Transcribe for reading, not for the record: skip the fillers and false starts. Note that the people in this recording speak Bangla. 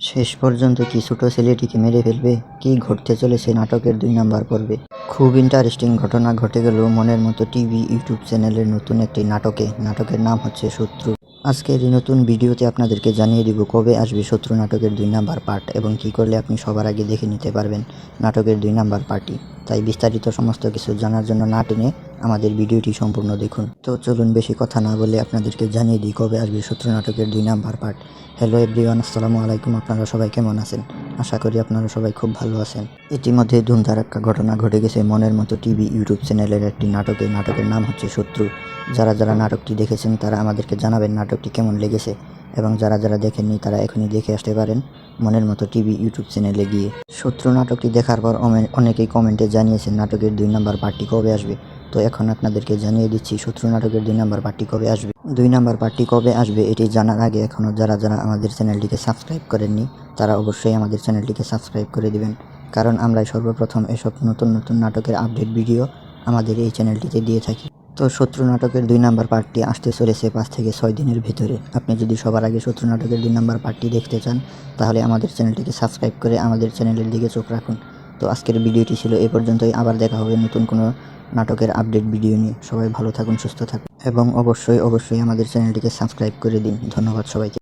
শেষ পর্যন্ত কি ছোট ছেলেটিকে মেরে ফেলবে? কি ঘটতে চলেছে নাটকের ২ নাম্বার পর্বে? খুব ইন্টারেস্টিং ঘটনা ঘটে গেল মনের মতো টিভি ইউটিউব চ্যানেলের নতুন একটি নাটকের নাম হচ্ছে শত্রু। আজকের এই নতুন ভিডিওতে আপনাদেরকে জানিয়ে দিব কবে আসবে শত্রু নাটকের ২ নাম্বার পার্ট এবং কি করলে আপনি সবার আগে দেখে নিতে পারবেন নাটকের ২ নাম্বার পার্টটি। তাই বিস্তারিত সমস্ত কিছু জানার জন্য না টেনে আমাদের ভিডিওটি সম্পূর্ণ দেখুন। তো চলুন বেশি কথা না বলে আপনাদেরকে জানিয়ে দিই কবে আসবে শত্রু নাটকের ২ নাম্বার পার্ট। হ্যালো এভরিওয়ান, আসসালামু আলাইকুম। আপনারা সবাই কেমন আছেন? আশা করি আপনারা সবাই খুব ভালো আছেন। ইতিমধ্যে ধুমধারাক্কা ঘটনা ঘটে গেছে মনের মতো টিভি ইউটিউব চ্যানেলের একটি নাটকের নাম হচ্ছে শত্রু। যারা নাটকটি দেখেছেন তারা আমাদেরকে জানাবেন নাটকটি কেমন লেগেছে, এবং যারা দেখেননি তারা এখনই দেখে আসতে পারেন মনের মতো টিভি ইউটিউব চ্যানেলে গিয়ে। শত্রু নাটকটি দেখার পর অনেকেই কমেন্টে জানিয়েছেন নাটকের ২ নাম্বার পার্টটি কবে আসবে। তো এখন আপনাদেরকে জানিয়ে দিচ্ছি শত্রু নাটকের ২ নাম্বার পার্টটি কবে আসবে। ২ নাম্বার পার্টটি কবে আসবে এটি জানার আগে এখনও যারা আমাদের চ্যানেলটিকে সাবস্ক্রাইব করেননি তারা অবশ্যই আমাদের চ্যানেলটিকে সাবস্ক্রাইব করে দিবেন, কারণ আমরাই সর্বপ্রথম এসব নতুন নাটকের আপডেট ভিডিও আমাদের এই চ্যানেলটিতে দিয়ে থাকি। তো শত্রু নাটকের ২ নাম্বার পার্টটি আসতে চলেছে ৫ থেকে ৬ দিনের ভিতরে। আপনি যদি সবার আগে শত্রু নাটকের ২ নাম্বার পার্টটি দেখতে চান তাহলে আমাদের চ্যানেলটিকে সাবস্ক্রাইব করে আমাদের চ্যানেলের দিকে চোখ রাখুন। তো আজকের ভিডিওটি ছিল এ পর্যন্তই। আবার দেখা হবে নতুন কোনো নাটকের আপডেট ভিডিও নিয়ে। সবাই ভালো থাকুন, সুস্থ থাকুন এবং অবশ্যই আমাদের চ্যানেলটিকে সাবস্ক্রাইব করে দিন। ধন্যবাদ সবাইকে।